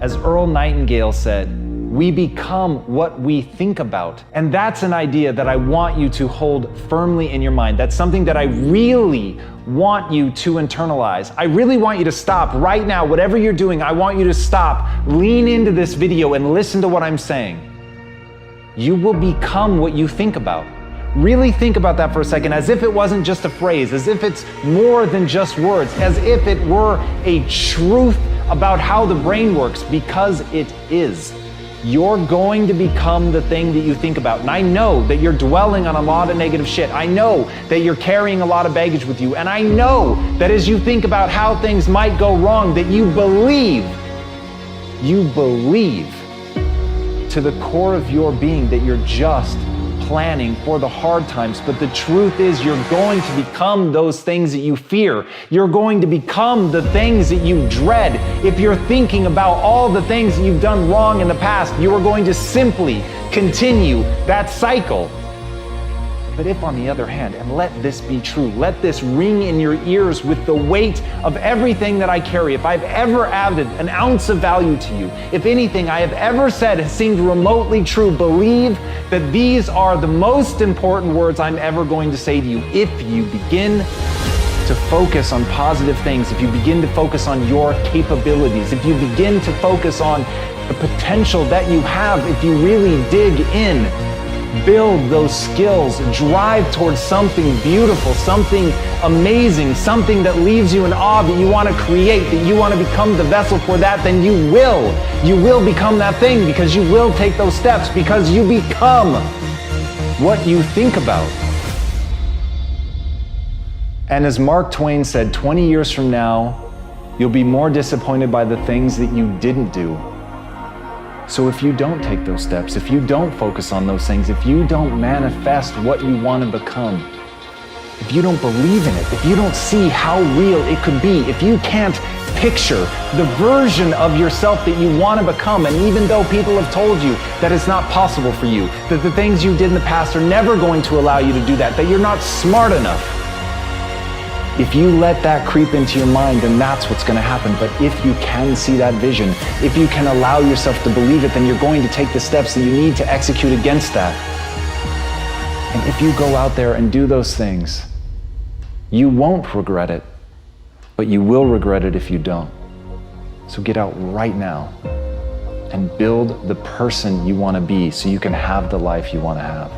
As Earl Nightingale said, we become what we think about. And that's an idea that I want you to hold firmly in your mind. That's something that I really want you to internalize. I really want you to stop right now. Whatever you're doing, I want you to stop, lean into this video and listen to what I'm saying. You will become what you think about. Really think about that for a second, as if it wasn't just a phrase, as if it's more than just words, as if it were a truth about how the brain works, because it is. You're going to become the thing that you think about. And I know that you're dwelling on a lot of negative shit. I know that you're carrying a lot of baggage with you. And I know that as you think about how things might go wrong, that you believe to the core of your being that you're just planning for the hard times. But the truth is, you're going to become those things that you fear. You're going to become the things that you dread. If you're thinking about all the things that you've done wrong in the past, you are going to simply continue that cycle. But if, on the other hand, and let this be true, let this ring in your ears with the weight of everything that I carry, if I've ever added an ounce of value to you, if anything I have ever said has seemed remotely true, believe that these are the most important words I'm ever going to say to you. If you begin to focus on positive things, if you begin to focus on your capabilities, if you begin to focus on the potential that you have, if you really dig in, build those skills, drive towards something beautiful, something amazing, something that leaves you in awe, that you want to create, that you want to become the vessel for that, then you will become that thing, because you will take those steps, because you become what you think about. And as Mark Twain said, 20 years from now, you'll be more disappointed by the things that you didn't do. So if you don't take those steps, if you don't focus on those things, if you don't manifest what you want to become, if you don't believe in it, if you don't see how real it could be, if you can't picture the version of yourself that you want to become, and even though people have told you that it's not possible for you, that the things you did in the past are never going to allow you to do that you're not smart enough, if you let that creep into your mind, then that's what's going to happen. But if you can see that vision, if you can allow yourself to believe it, then you're going to take the steps that you need to execute against that. And if you go out there and do those things, you won't regret it, but you will regret it if you don't. So get out right now and build the person you want to be so you can have the life you want to have.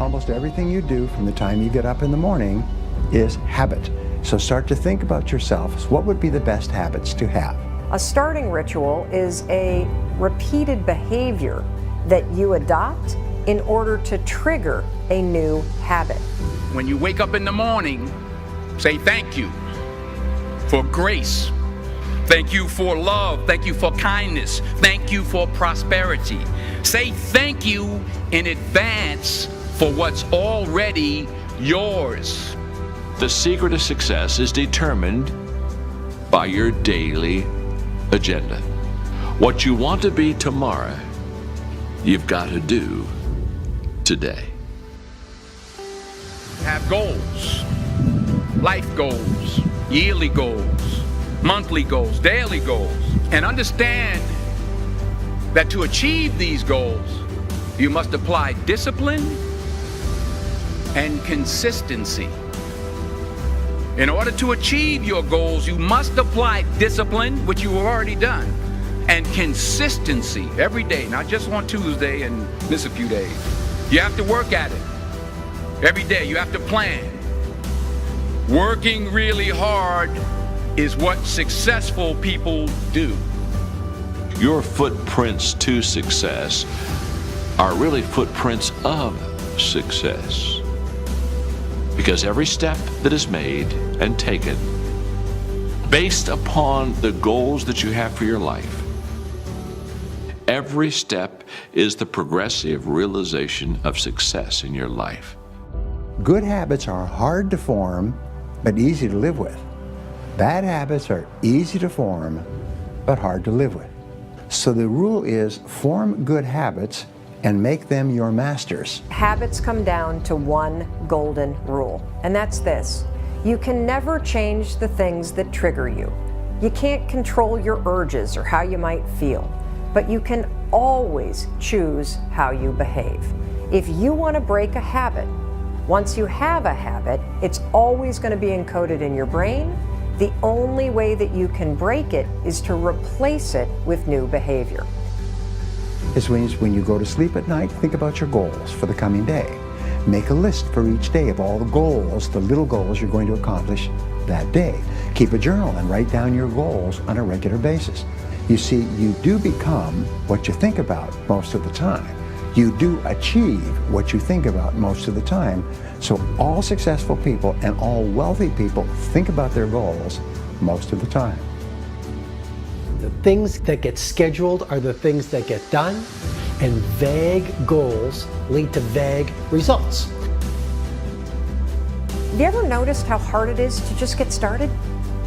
Almost everything you do from the time you get up in the morning is habit. So start to think about yourself as what would be the best habits to have. A starting ritual is a repeated behavior that you adopt in order to trigger a new habit. When you wake up in the morning, say thank you for grace. Thank you for love. Thank you for kindness. Thank you for prosperity. Say thank you in advance for what's already yours. The secret of success is determined by your daily agenda. What you want to be tomorrow, you've got to do today. Have goals, life goals, yearly goals, monthly goals, daily goals, and understand that to achieve these goals, you must apply discipline and consistency. In order to achieve your goals, you must apply discipline, which you have already done, and consistency every day, not just on Tuesday and miss a few days. You have to work at it every day. You have to plan. Working really hard is what successful people do. Your footprints to success are really footprints of success. Because every step that is made and taken based upon the goals that you have for your life, every step is the progressive realization of success in your life. Good habits are hard to form, but easy to live with. Bad habits are easy to form, but hard to live with. So the rule is form good habits and make them your masters. Habits come down to one golden rule, and that's this: you can never change the things that trigger you. You can't control your urges or how you might feel, but you can always choose how you behave. If you want to break a habit, once you have a habit, it's always going to be encoded in your brain. The only way that you can break it is to replace it with new behavior. This means when you go to sleep at night, think about your goals for the coming day. Make a list for each day of all the goals, the little goals you're going to accomplish that day. Keep a journal and write down your goals on a regular basis. You see, you do become what you think about most of the time. You do achieve what you think about most of the time. So all successful people and all wealthy people think about their goals most of the time. The things that get scheduled are the things that get done, and vague goals lead to vague results. Have you ever noticed how hard it is to just get started?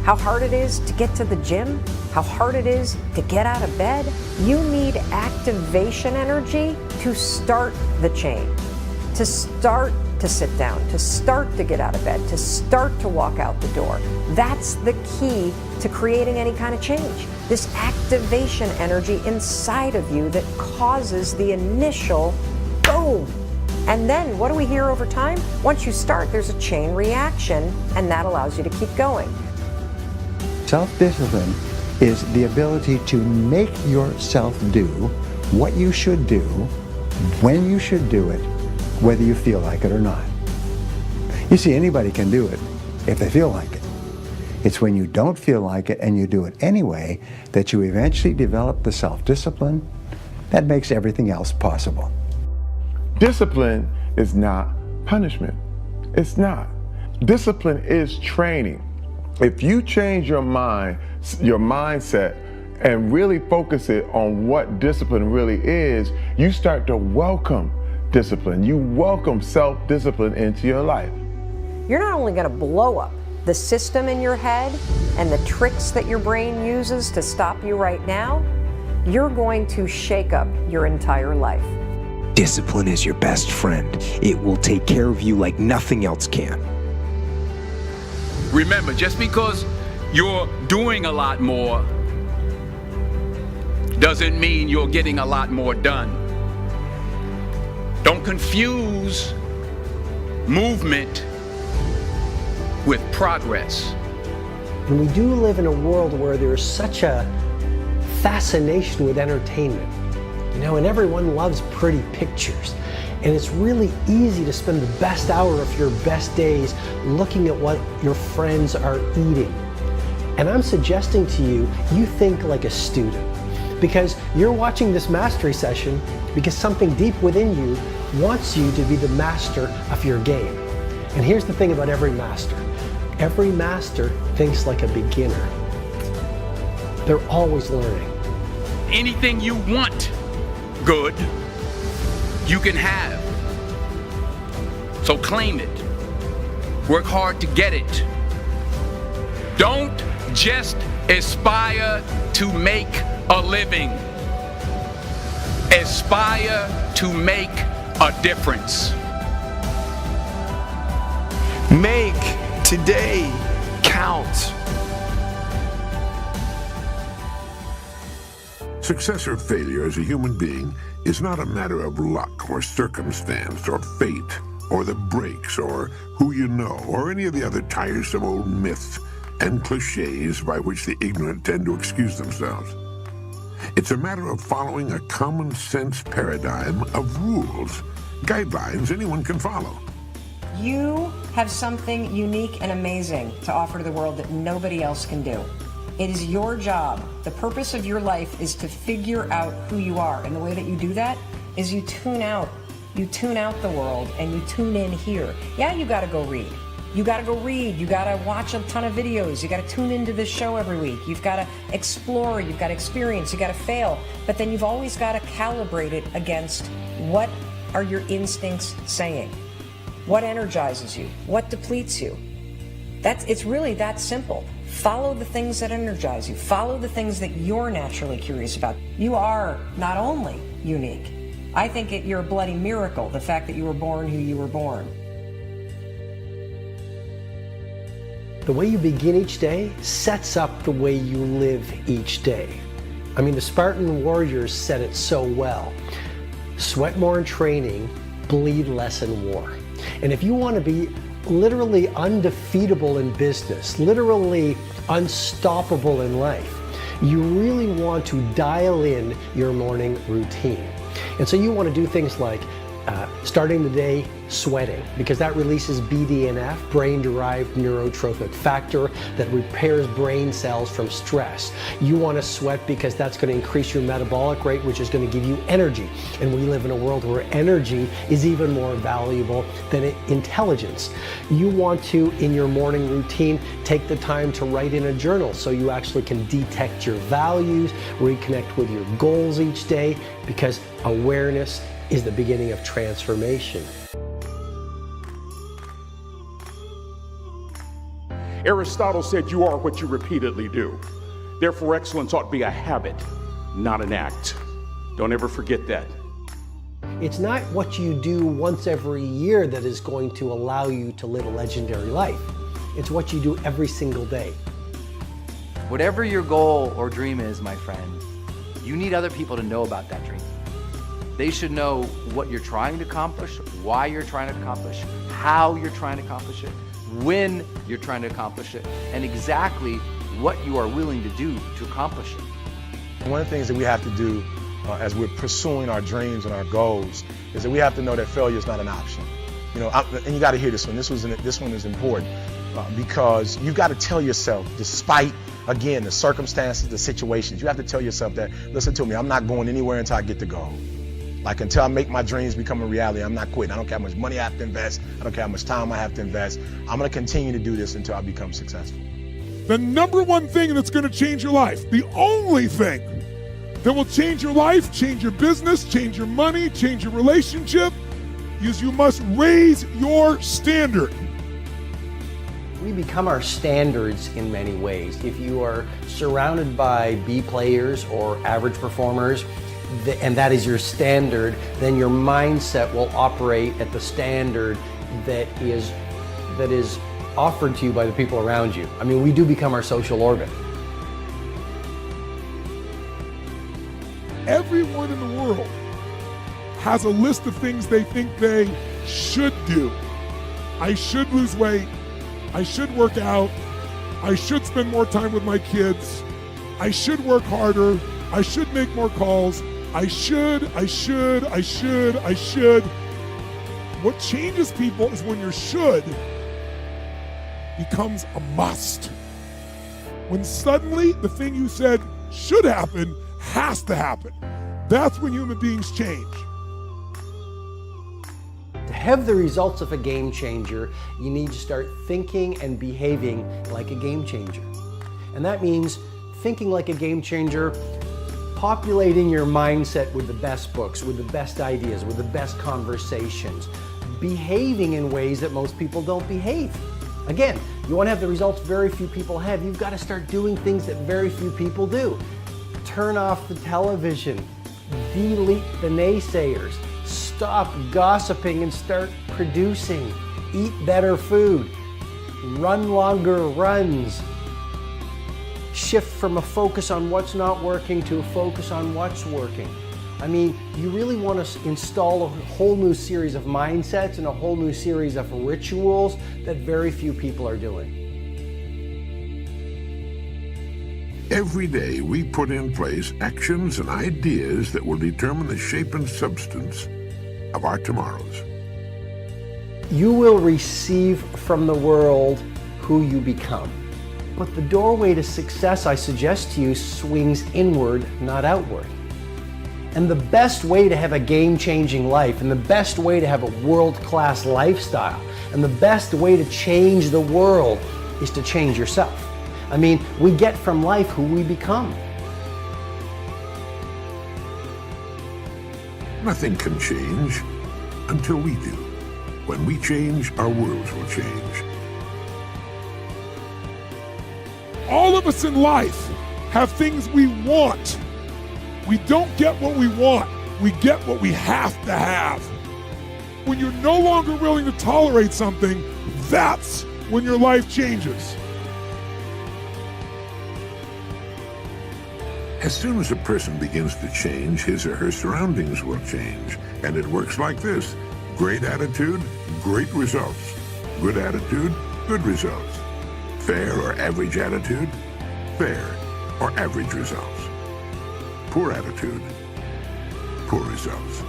How hard it is to get to the gym? How hard it is to get out of bed? You need activation energy to start the chain, to start to sit down, to start to get out of bed, to start to walk out the door. That's the key to creating any kind of change. This activation energy inside of you that causes the initial boom. And then what do we hear over time? Once you start, there's a chain reaction, and that allows you to keep going. Self-discipline is the ability to make yourself do what you should do, when you should do it, whether you feel like it or not. You see, anybody can do it if they feel like it. It's when you don't feel like it and you do it anyway that you eventually develop the self-discipline that makes everything else possible. Discipline is not punishment. It's not. Discipline is training. If you change your mind, your mindset, and really focus it on what discipline really is, you start to welcome discipline. You welcome self-discipline into your life. You're not only going to blow up the system in your head and the tricks that your brain uses to stop you right now, you're going to shake up your entire life. Discipline is your best friend. It will take care of you like nothing else can. Remember, just because you're doing a lot more doesn't mean you're getting a lot more done. Don't confuse movement with progress. And we do live in a world where there's such a fascination with entertainment, and everyone loves pretty pictures. And it's really easy to spend the best hour of your best days looking at what your friends are eating. And I'm suggesting to you, you think like a student, because you're watching this mastery session because something deep within you wants you to be the master of your game. And here's the thing about every master. Every master thinks like a beginner. They're always learning. Anything you want good, you can have. So claim it. Work hard to get it. Don't just aspire to make a living. Aspire to make a difference. Make today count. Success or failure as a human being is not a matter of luck or circumstance or fate or the breaks or who you know or any of the other tiresome old myths and cliches by which the ignorant tend to excuse themselves. It's a matter of following a common sense paradigm of rules, guidelines anyone can follow. You have something unique and amazing to offer to the world that nobody else can do. It is your job. The purpose of your life is to figure out who you are. And the way that you do that is you tune out. You tune out the world and you tune in here. Yeah, you gotta go read. You gotta go read. You gotta watch a ton of videos. You gotta tune into this show every week. You've gotta explore. You've gotta experience. You gotta fail. But then you've always gotta calibrate it against what are your instincts saying? What energizes you? What depletes you? It's really that simple. Follow the things that energize you. Follow the things that you're naturally curious about. You are not only unique. I think you're a bloody miracle, the fact that you were born who you were born. The way you begin each day sets up the way you live each day. I mean, the Spartan warriors said it so well. Sweat more in training, bleed less in war. And if you want to be literally undefeatable in business, literally unstoppable in life, you really want to dial in your morning routine. And so you want to do things like starting the day sweating, because that releases BDNF, brain-derived neurotrophic factor, that repairs brain cells from stress. You want to sweat because that's going to increase your metabolic rate, which is going to give you energy. And we live in a world where energy is even more valuable than intelligence. You want to, in your morning routine, take the time to write in a journal so you actually can detect your values, reconnect with your goals each day, because awareness is the beginning of transformation. Aristotle said you are what you repeatedly do. Therefore, excellence ought to be a habit, not an act. Don't ever forget that. It's not what you do once every year that is going to allow you to live a legendary life. It's what you do every single day. Whatever your goal or dream is, my friend, you need other people to know about that dream. They should know what you're trying to accomplish, why you're trying to accomplish, how you're trying to accomplish it, when you're trying to accomplish it, and exactly what you are willing to do to accomplish it. One of the things that we have to do as we're pursuing our dreams and our goals is that we have to know that failure is not an option. You know, and you got to hear this one. This one is important because you've got to tell yourself, despite, again, the circumstances, the situations, you have to tell yourself that, listen to me, I'm not going anywhere until I get the goal. Like, until I make my dreams become a reality, I'm not quitting. I don't care how much money I have to invest. I don't care how much time I have to invest. I'm going to continue to do this until I become successful. The number one thing that's going to change your life, the only thing that will change your life, change your business, change your money, change your relationship, is you must raise your standard. We become our standards in many ways. If you are surrounded by B players or average performers, and that is your standard, then your mindset will operate at the standard that is offered to you by the people around you. I mean, we do become our social orbit. Everyone in the world has a list of things they think they should do. I should lose weight. I should work out. I should spend more time with my kids. I should work harder. I should make more calls. I should. What changes people is when your should becomes a must. When suddenly the thing you said should happen has to happen. That's when human beings change. To have the results of a game changer, you need to start thinking and behaving like a game changer. And that means thinking like a game changer, populating your mindset with the best books, with the best ideas, with the best conversations, behaving in ways that most people don't behave. Again, you want to have the results very few people have, you've got to start doing things that very few people do. Turn off the television, delete the naysayers, stop gossiping and start producing, eat better food, run longer runs, shift from a focus on what's not working to a focus on what's working. I mean, you really want to install a whole new series of mindsets and a whole new series of rituals that very few people are doing. Every day we put in place actions and ideas that will determine the shape and substance of our tomorrows. You will receive from the world who you become. But the doorway to success, I suggest to you, swings inward, not outward. And the best way to have a game-changing life, and the best way to have a world-class lifestyle, and the best way to change the world is to change yourself. I mean, we get from life who we become. Nothing can change until we do. When we change, our worlds will change. All of us in life have things we want. We don't get what we want. We get what we have to have. When you're no longer willing to tolerate something, that's when your life changes. As soon as a person begins to change, his or her surroundings will change. And it works like this. Great attitude, great results. Good attitude, good results. Fair or average attitude, fair or average results. Poor attitude, poor results.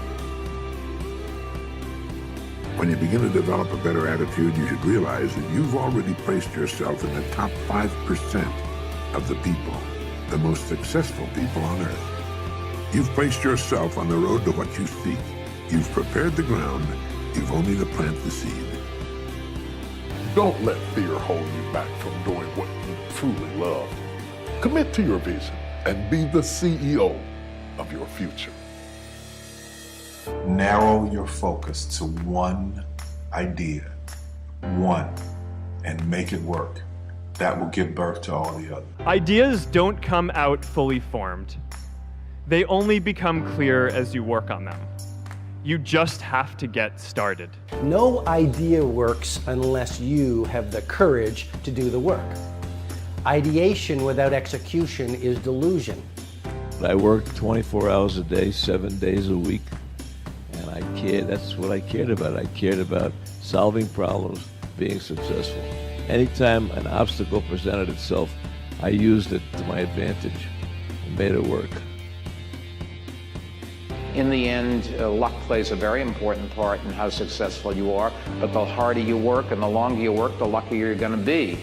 When you begin to develop a better attitude, you should realize that you've already placed yourself in the top 5% of the people, the most successful people on earth. You've placed yourself on the road to what you seek. You've prepared the ground. You've only to plant the seed. Don't let fear hold you back from doing what you truly love. Commit to your vision and be the CEO of your future. Narrow your focus to one idea, one, and make it work. That will give birth to all the others. Ideas don't come out fully formed. They only become clear as you work on them. You just have to get started. No idea works unless you have the courage to do the work. Ideation without execution is delusion. I worked 24 hours a day, 7 days a week, and I cared. That's what I cared about. I cared about solving problems, being successful. Anytime an obstacle presented itself, I used it to my advantage and made it work. In the end, luck plays a very important part in how successful you are, but the harder you work and the longer you work, the luckier you're going to be.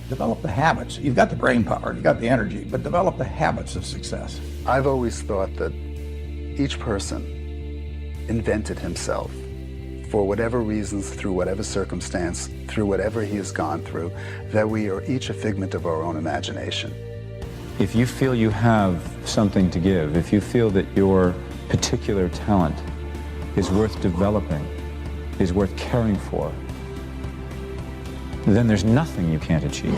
Develop the habits. You've got the brain power, you've got the energy, but develop the habits of success. I've always thought that each person invented himself for whatever reasons, through whatever circumstance, through whatever he has gone through, that we are each a figment of our own imagination. If you feel you have something to give, if you feel that your particular talent is worth developing, is worth caring for, then there's nothing you can't achieve.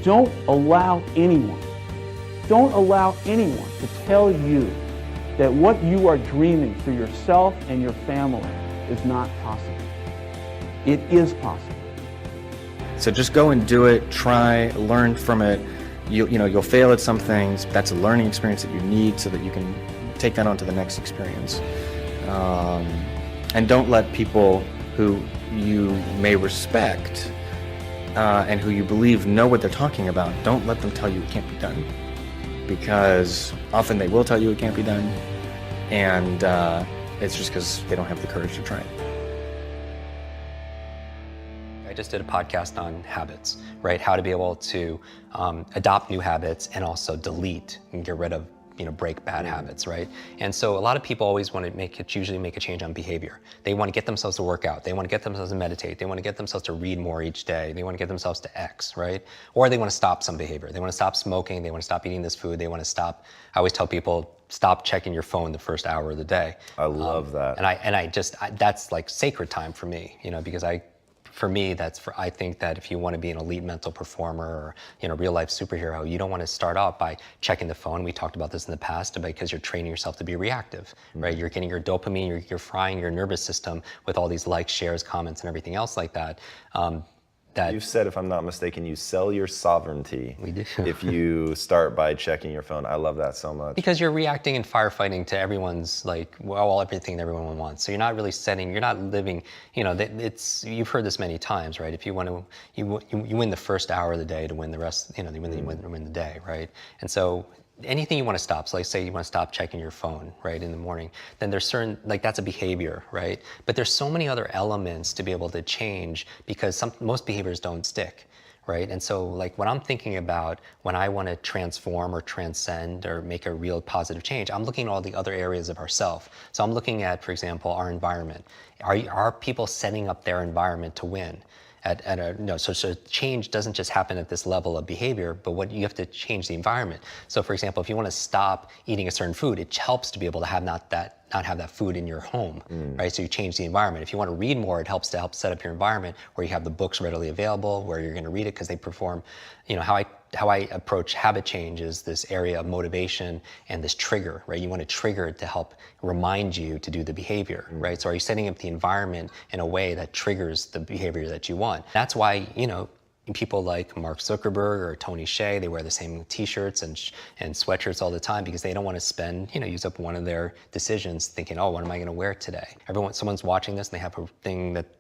Don't allow anyone to tell you that what you are dreaming for yourself and your family is not possible. It is possible. So just go and do it, try, learn from it. You'll fail at some things. That's a learning experience that you need so that you can take that on to the next experience. And don't let people who you may respect and who you believe know what they're talking about, don't let them tell you it can't be done. Because often they will tell you it can't be done, and it's just because they don't have the courage to try it. I just did a podcast on habits, right? How to be able to adopt new habits and also delete and get rid of, break bad habits, right? And so a lot of people always want to usually make a change on behavior. They want to get themselves to work out. They want to get themselves to meditate. They want to get themselves to read more each day. They want to get themselves to X, right? Or they want to stop some behavior. They want to stop smoking. They want to stop eating this food. They want to stop, I always tell people, stop checking your phone the first hour of the day. I love that. And that's like sacred time for me, because I think that if you want to be an elite mental performer or real life superhero, you don't want to start out by checking the phone. We talked about this in the past because you're training yourself to be reactive, right? You're getting your dopamine, you're frying your nervous system with all these likes, shares, comments, and everything else like that. You've said, if I'm not mistaken, you sell your sovereignty. We do. If you start by checking your phone. I love that so much. Because you're reacting and firefighting to everyone's everything everyone wants. So you're not really you're not living, you've heard this many times, right? If you want to, you win the first hour of the day to win the rest, you win the day, right? And so anything you want to stop, so like say you want to stop checking your phone, right, in the morning, then there's certain, that's a behavior, right? But there's so many other elements to be able to change because most behaviors don't stick, right? And so what I'm thinking about when I want to transform or transcend or make a real positive change, I'm looking at all the other areas of ourself. So I'm looking at, for example, our environment. Are people setting up their environment to win? So change doesn't just happen at this level of behavior, but you have to change the environment. So for example, if you want to stop eating a certain food, it helps to be able to have not have that food in your home, right? So you change the environment. If you want to read more, it helps to help set up your environment where you have the books readily available, where you're going to read it because they perform, how I approach habit change is this area of motivation and this trigger, right? You want to trigger it to help remind you to do the behavior, right? So are you setting up the environment in a way that triggers the behavior that you want? That's why, people like Mark Zuckerberg or Tony Hsieh, they wear the same t-shirts and sweatshirts all the time because they don't want to spend, use up one of their decisions thinking, oh, what am I going to wear today? Someone's watching this and they have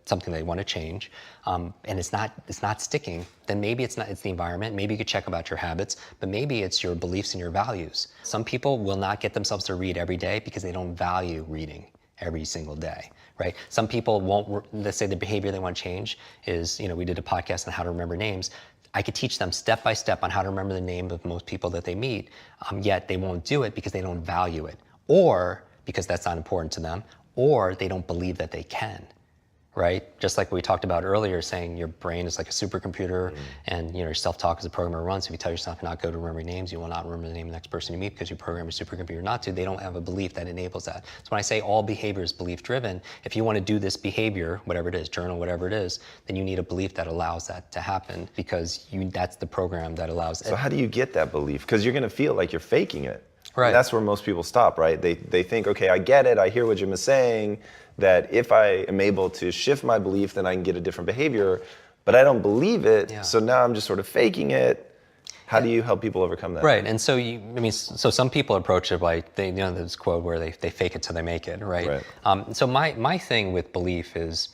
something they want to change, and it's not sticking. Then maybe it's the environment. Maybe you could check about your habits, but maybe it's your beliefs and your values. Some people will not get themselves to read every day because they don't value reading every single day, right? Some people won't, let's say the behavior they want to change is, we did a podcast on how to remember names. I could teach them step by step on how to remember the name of most people that they meet, yet they won't do it because they don't value it, or because that's not important to them, or they don't believe that they can, right? Just like we talked about earlier, saying your brain is like a supercomputer, and your self-talk is a program it runs. If you tell yourself you're not good at remembering names, you will not remember the name of the next person you meet because you program your supercomputer not to. They don't have a belief that enables that. So when I say all behavior is belief-driven, if you want to do this behavior, whatever it is, journal, whatever it is, then you need a belief that allows that to happen because that's the program that allows it. So how do you get that belief? Because you're going to feel like you're faking it. Right. And that's where most people stop, right? They think, okay, I get it, I hear what Jim is saying, that if I am able to shift my belief, then I can get a different behavior, but I don't believe it, so now I'm just sort of faking it. How do you help people overcome that? Right, and so so some people approach it like, this quote where they fake it till they make it, right? So my thing with belief is,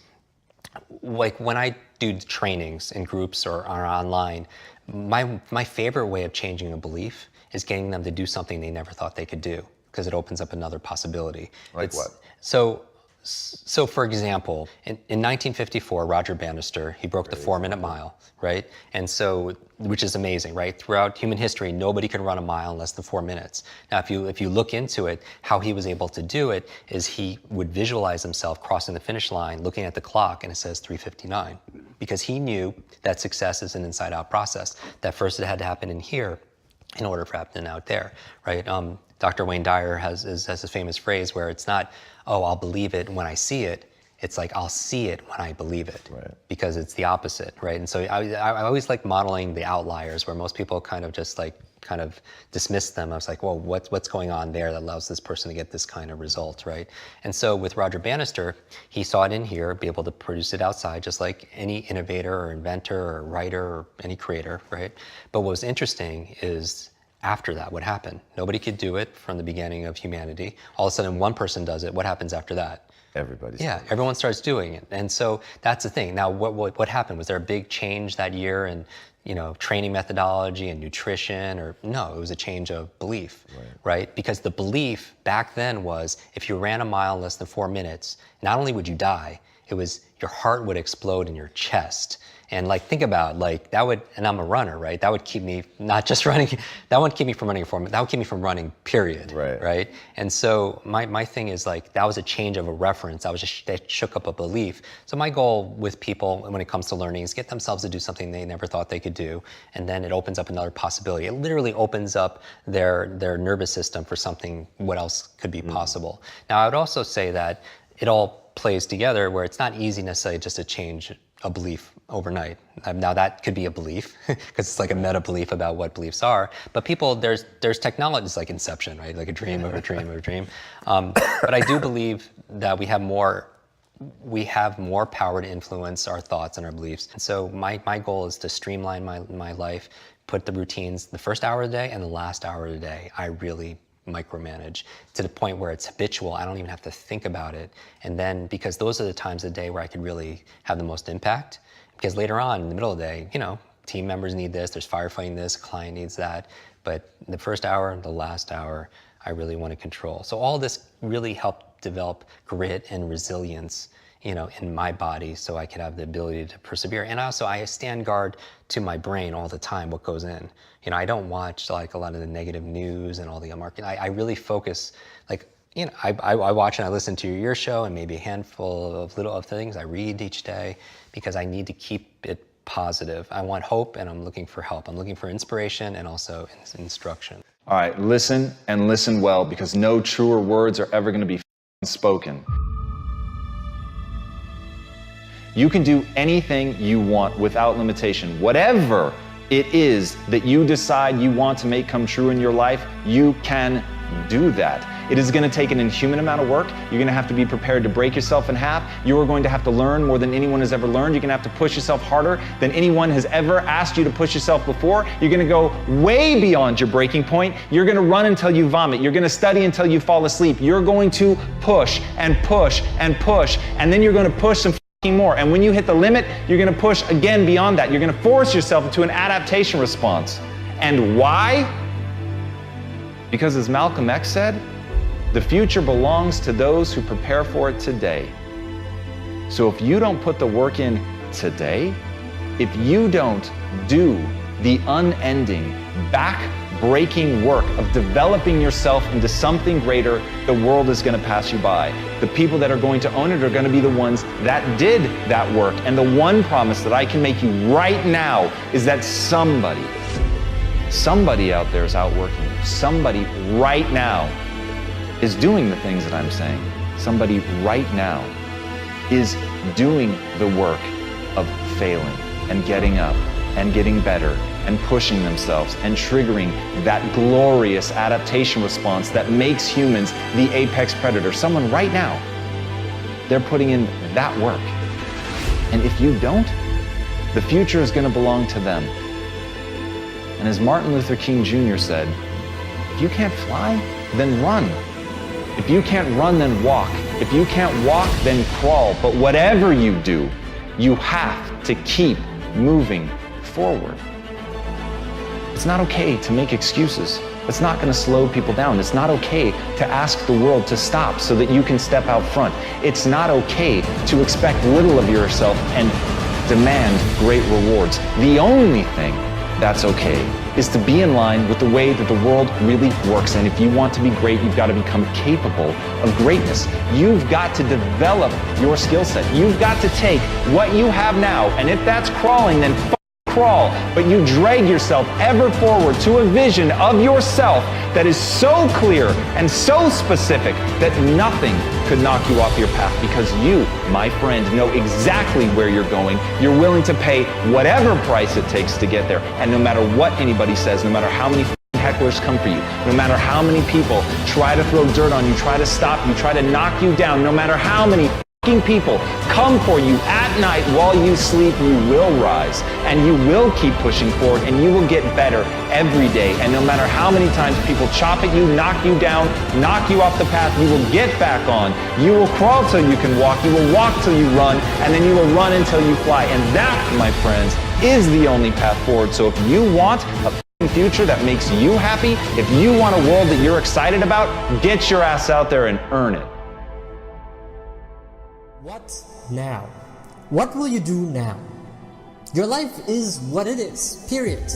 like when I do trainings in groups or online, my favorite way of changing a belief is getting them to do something they never thought they could do, because it opens up another possibility. Like what? So for example, in 1954, Roger Bannister, he broke the 4-minute mile, right? And so, which is amazing, right? Throughout human history, nobody could run a mile in less than 4 minutes. Now, if you look into it, how he was able to do it is he would visualize himself crossing the finish line, looking at the clock, and it says 3:59, because he knew that success is an inside-out process. That first it had to happen in here in order for it to happen out there, right? Dr. Wayne Dyer has a famous phrase where it's not, oh, I'll believe it when I see it. It's like, I'll see it when I believe it, because it's the opposite, right? And so I always like modeling the outliers where most people kind of dismiss them. I was like, well, what's going on there that allows this person to get this kind of result, right? And so with Roger Bannister, he saw it in here, be able to produce it outside, just like any innovator or inventor or writer or any creator, right? But what was interesting is, after that, what happened? Nobody could do it from the beginning of humanity. All of a sudden, one person does it. What happens after that? Everybody's doing it. Everyone starts doing it. And so that's the thing. Now, what happened? Was there a big change that year in training methodology and nutrition? Or no, it was a change of belief, right? Because the belief back then was, if you ran a mile in less than 4 minutes, not only would you die, it was your heart would explode in your chest. And think about that would, and I'm a runner, right? That would keep me not just running, that wouldn't keep me from running a 4 minute, that would keep me from running, period, right? And so my thing is that was a change of a reference. That shook up a belief. So my goal with people when it comes to learning is get themselves to do something they never thought they could do, and then it opens up another possibility. It literally opens up their nervous system for something, what else could be possible. Now, I would also say that it all plays together where it's not easy necessarily just to change a belief overnight. Now that could be a belief because it's like a meta belief about what beliefs are. But people, there's technologies like Inception, right? Like a dream of a dream of a dream. But I do believe that we have more power to influence our thoughts and our beliefs. And so my goal is to streamline my life, put the routines, the first hour of the day and the last hour of the day, I really micromanage to the point where it's habitual. I don't even have to think about it. And then, because those are the times of the day where I could really have the most impact, because later on in the middle of the day, team members need this, there's firefighting this, client needs that. But the first hour, the last hour, I really want to control. So all this really helped develop grit and resilience, in my body, so I could have the ability to persevere. And also, I stand guard to my brain all the time, what goes in. I don't watch a lot of the negative news and all the marketing. I really focus, I watch and I listen to your show and maybe a handful of things I read each day, because I need to keep it positive. I want hope and I'm looking for help. I'm looking for inspiration and also instruction. All right, listen and listen well, because no truer words are ever going to be spoken. You can do anything you want without limitation. Whatever it is that you decide you want to make come true in your life, you can do that. It is going to take an inhuman amount of work. You're going to have to be prepared to break yourself in half. You are going to have to learn more than anyone has ever learned. You're going to have to push yourself harder than anyone has ever asked you to push yourself before. You're going to go way beyond your breaking point. You're going to run until you vomit. You're going to study until you fall asleep. You're going to push and push and push, and then you're going to push some more. And when you hit the limit, you're going to push again beyond that. You're going to force yourself into an adaptation response. And why? Because as Malcolm X said, the future belongs to those who prepare for it today. So if you don't put the work in today, if you don't do the unending, back-breaking work of developing yourself into something greater, the world is going to pass you by. The people that are going to own it are going to be the ones that did that work. And the one promise that I can make you right now is that somebody out there is outworking you. Somebody right now is doing the things that I'm saying. Somebody right now is doing the work of failing and getting up and getting better and pushing themselves and triggering that glorious adaptation response that makes humans the apex predator. Someone right now, they're putting in that work. And if you don't, the future is going to belong to them. And as Martin Luther King Jr. said, if you can't fly, then run. If you can't run, then walk. If you can't walk, then crawl. But whatever you do, you have to keep moving forward. It's not okay to make excuses. It's not going to slow people down. It's not okay to ask the world to stop so that you can step out front. It's not okay to expect little of yourself and demand great rewards. The only thing that's okay is to be in line with the way that the world really works. And if you want to be great, you've got to become capable of greatness. You've got to develop your skill set. You've got to take what you have now, and if that's crawling, then crawl, but you drag yourself ever forward to a vision of yourself that is so clear and so specific that nothing could knock you off your path, because you, my friend, know exactly where you're going. You're willing to pay whatever price it takes to get there. And no matter what anybody says, no matter how many hecklers come for you, no matter how many people try to throw dirt on you, try to stop you, try to knock you down, no matter how many people come for you at night while you sleep, you will rise and you will keep pushing forward and you will get better every day. And no matter how many times people chop at you, knock you down, knock you off the path, you will get back on. You will crawl till you can walk, you will walk till you run, and then you will run until you fly. And that, my friends, is the only path forward. So if you want a future that makes you happy, if you want a world that you're excited about, get your ass out there and earn it. What now? What will you do now? Your life is what it is, period.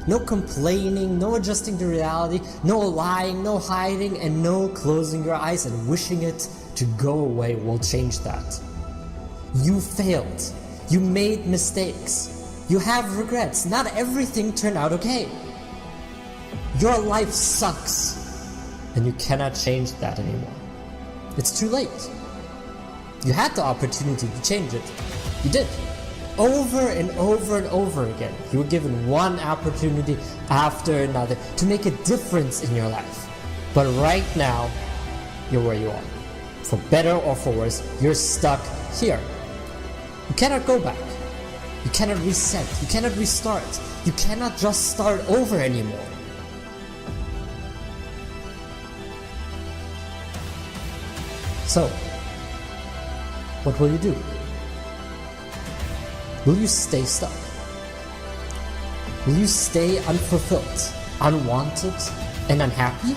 No complaining, no adjusting to reality, no lying, no hiding, and no closing your eyes and wishing it to go away will change that. You failed. You made mistakes. You have regrets. Not everything turned out okay. Your life sucks, and you cannot change that anymore. It's too late. You had the opportunity to change it. You did. Over and over and over again. You were given one opportunity after another to make a difference in your life. But right now, you're where you are. For better or for worse, you're stuck here. You cannot go back. You cannot reset. You cannot restart. You cannot just start over anymore. So, what will you do? Will you stay stuck? Will you stay unfulfilled, unwanted, and unhappy?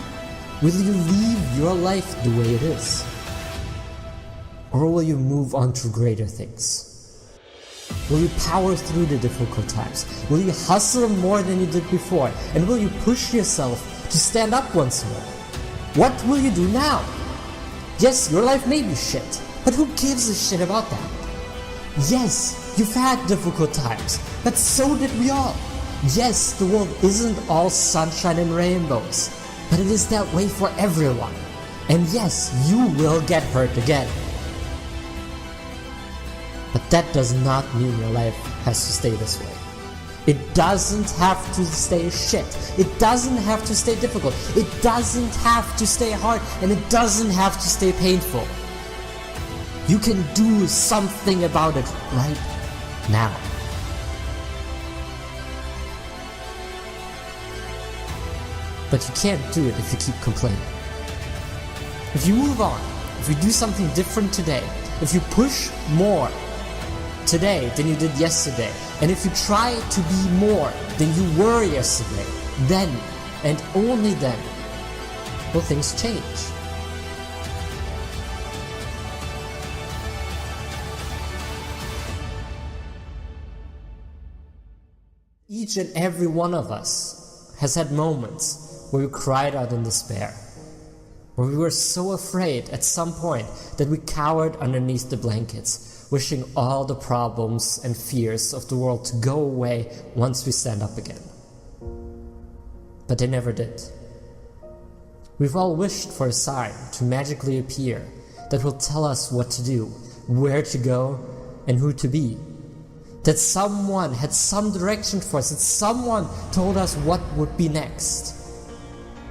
Will you leave your life the way it is? Or will you move on to greater things? Will you power through the difficult times? Will you hustle more than you did before? And will you push yourself to stand up once more? What will you do now? Yes, your life may be shit, but who gives a shit about that? Yes, you've had difficult times, but so did we all. Yes, the world isn't all sunshine and rainbows, but it is that way for everyone. And yes, you will get hurt again. But that does not mean your life has to stay this way. It doesn't have to stay shit. It doesn't have to stay difficult. It doesn't have to stay hard, and it doesn't have to stay painful. You can do something about it right now. But you can't do it if you keep complaining. If you move on, if you do something different today, if you push more today than you did yesterday, and if you try to be more than you were yesterday, then and only then will things change. Each and every one of us has had moments where we cried out in despair, where we were so afraid at some point that we cowered underneath the blankets, wishing all the problems and fears of the world to go away once we stand up again. But they never did. We've all wished for a sign to magically appear that will tell us what to do, where to go, and who to be. That someone had some direction for us, that someone told us what would be next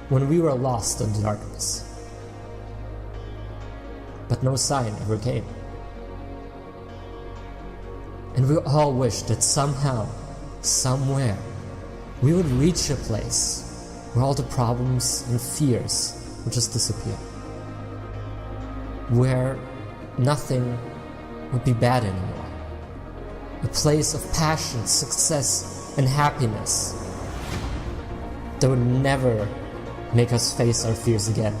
when we were lost in the darkness. But no sign ever came. And we all wished that somehow, somewhere, we would reach a place where all the problems and fears would just disappear. Where nothing would be bad anymore. A place of passion, success, and happiness that would never make us face our fears again.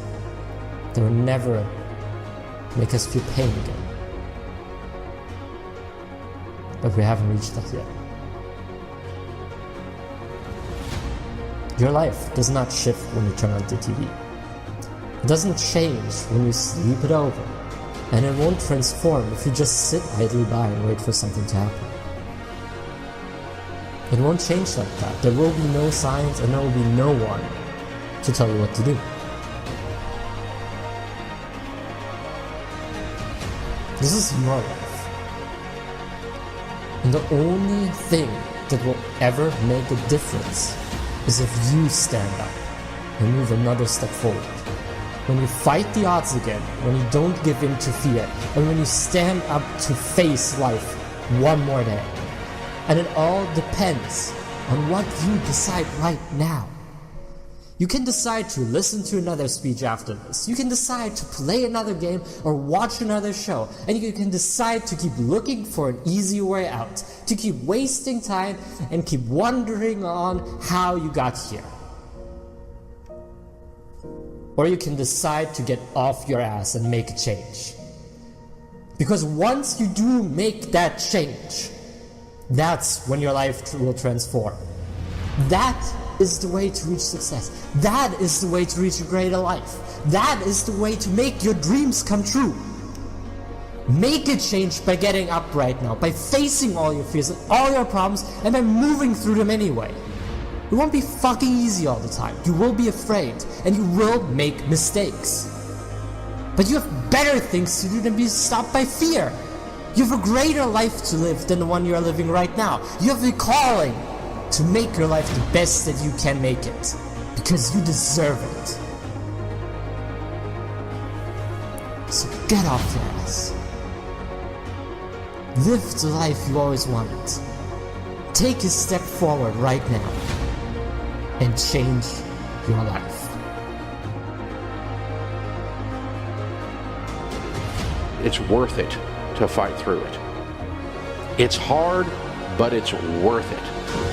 That would never make us feel pain again. But we haven't reached that yet. Your life does not shift when you turn on the TV. It doesn't change when you sleep it over. And it won't transform if you just sit idly by and wait for something to happen. It won't change like that. There will be no signs and there will be no one to tell you what to do. This is your life. And the only thing that will ever make a difference is if you stand up and move another step forward. When you fight the odds again, when you don't give in to fear, and when you stand up to face life one more day. And it all depends on what you decide right now. You can decide to listen to another speech after this. You can decide to play another game or watch another show. And you can decide to keep looking for an easy way out, to keep wasting time and keep wondering on how you got here. Or you can decide to get off your ass and make a change. Because once you do make that change, that's when your life will transform. That is the way to reach success. That is the way to reach a greater life. That is the way to make your dreams come true. Make a change by getting up right now, by facing all your fears and all your problems, and by moving through them anyway. It won't be fucking easy all the time. You will be afraid, and you will make mistakes. But you have better things to do than be stopped by fear. You have a greater life to live than the one you are living right now. You have a calling to make your life the best that you can make it. Because you deserve it. So get off your ass. Live the life you always wanted. Take a step forward right now. And change your life. It's worth it to fight through it. It's hard, but it's worth it.